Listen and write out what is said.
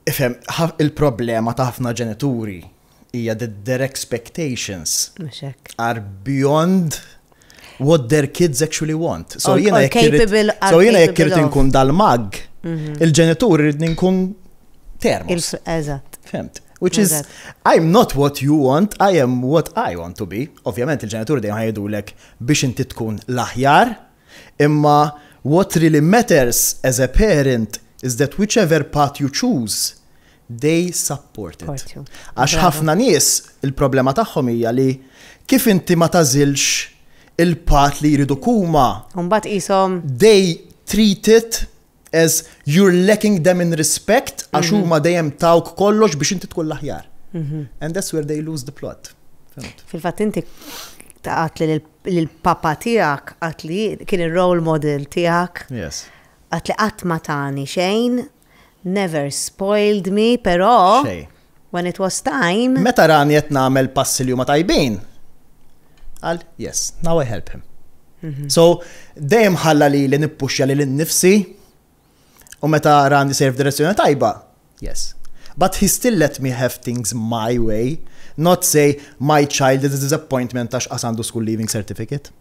Ifhem, il-problema ta' ħafna ġenituri hija that their expectations are beyond what their kids actually want. So jiena jekk irid inkun dal-mag, il-ġenitur irid nkun termos. Eżatt. Femt. Which is, I'm not what you want, I am what I want to be. Ovvjament il-ġenituri dejjem ħajdulek biex inti tkun l-aħjar, imma what really matters as a parent is that whichever path you choose, they support it. Għax ħafna nies il-problema tagħhom hija li kif inti ma tażilx il-path li jridu kuma. Mbagħad qishom They treat it as you're lacking them in respect għax huma dejjem tawk kollox biex inti tkun l-aħjar. And that's where they lose the plot. Fil-fatt inti taqat li l-papa tiegħek qatt li kien ir-role model tiegħek. Yes. Qatt li qatt ma tani xejn, never spoiled me, però when it was time. Meta rani qed nagħmel passi li huma tajbin. Qal, yes, now I help him. So dejjem ħalla li nippuxja li l-nifsi u meta rani sejr f'direzzjoni tajba. Yes. But he still let me have things my way, not say my child is a disappointment għax għandu school leaving certificate.